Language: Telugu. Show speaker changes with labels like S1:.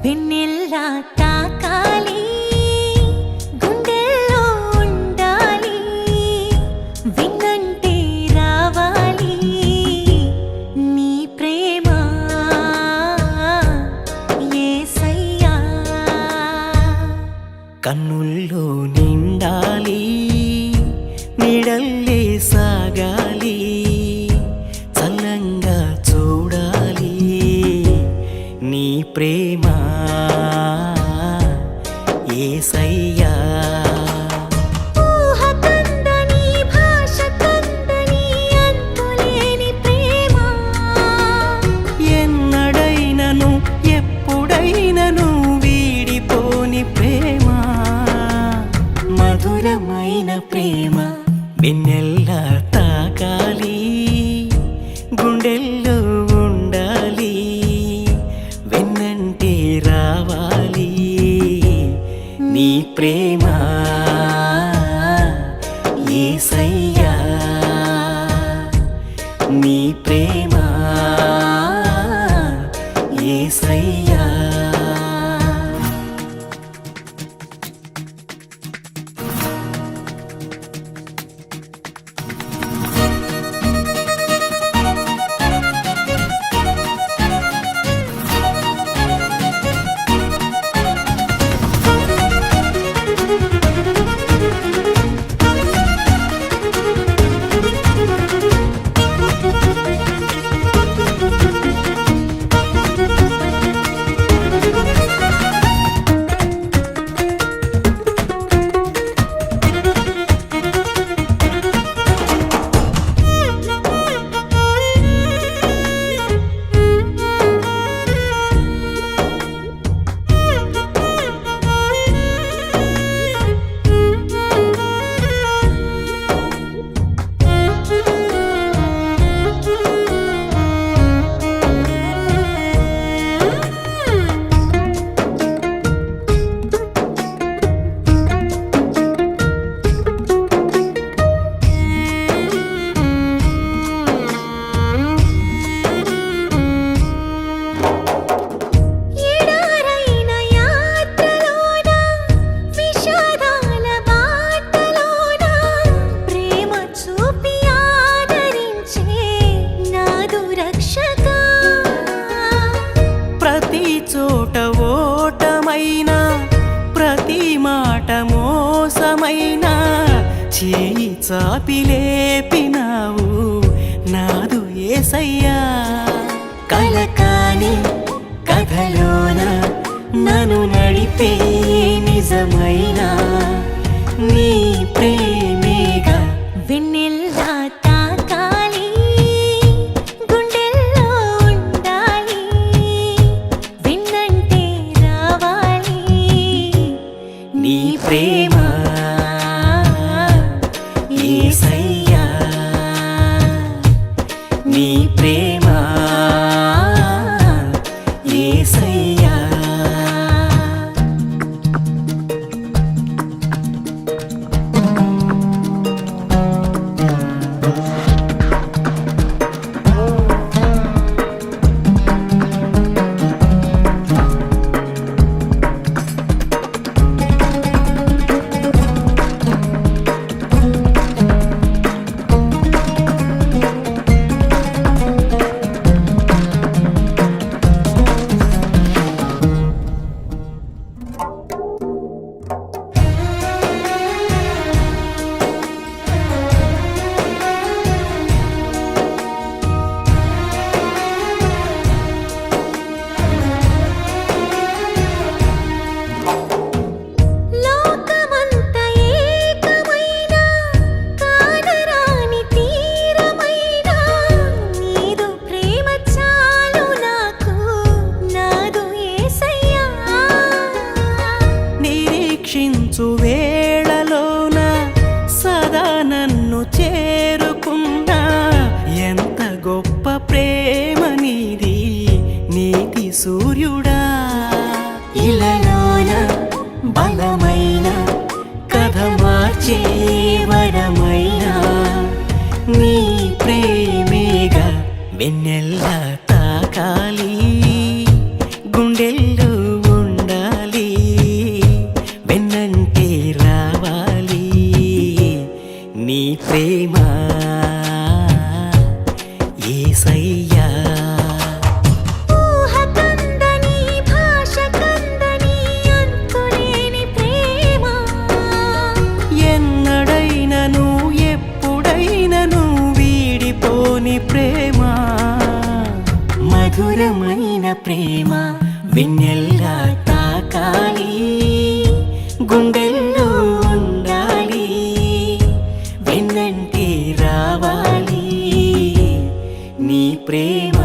S1: వెన్నెల్లా తాకాలి గుండెల్లో ఉండాలి విన్నంటే రావాలి నీ ప్రేమ యేసయ్యా
S2: కన్నుల్లో నిండాలి నీడల్లే సాగాలి చల్లంగా చూడాలి నీ ప్రేమ యేసయ్యా
S1: ఊహ కందని భాష కందని అంతులేని ప్రేమ
S2: ఎన్నడైనను ఎప్పుడైనను వీడిపోని ప్రేమ మధురమైన ప్రేమ వెన్నెల్లా తాకాలి గుండెల్లో ఉండాలి వెన్నంటే రావాలి నీ ప్రేమ యేసయ్యా నీ ప్రేమ యేసయ్యా
S1: ఎడారైన యాత్రలోన విషాదాల బాటలోన ప్రేమ చూపి ఆదరించే నాదు రక్షకా
S2: ప్రతి చోట ఓటమైన ప్రతి మాట మోసమైన చేయి చాపి లేపినావు నాదు యేసయ్యా కలకాని కథలోన నన్ను నడిపే నిజమైన నీ ప్రేమేగా
S1: వెన్నెల్లా తాకాలి గుండెల్లో ఉండాలి విన్నంటే రావాలి
S2: నీ ప్రేమ యేసయ్యా నీ ప్రేమ యేసయ్యా
S1: లోకమంత ఏకమైన కానరాని తీరమైన నీదు ప్రేమ చాలు నాకు నాదు యేసయ్యా
S2: నిరీక్షించు వేళలోన సదా నన్ను చేరుకున్నా ఎంత గొప్ప ప్రేమ నీది నీతి సూర్యుడా ఇలలోన బలమైన కథ మార్చే వరమైన నీ ప్రేమేగా వెన్నెల్లా తాకాలి గుండెల్లో ప్రేమ యేసయ్యా
S1: ఊహ కందని భాష కందని అంతులేని ప్రేమ
S2: ఎన్నడైనను ఎప్పుడైనను వీడిపోని ప్రేమ మధురమైన ప్రేమ వెన్నెల్లా తాకాలి గుండెల్లో ఉండాలి వెన్నంటి రావాలి నీ ప్రేమ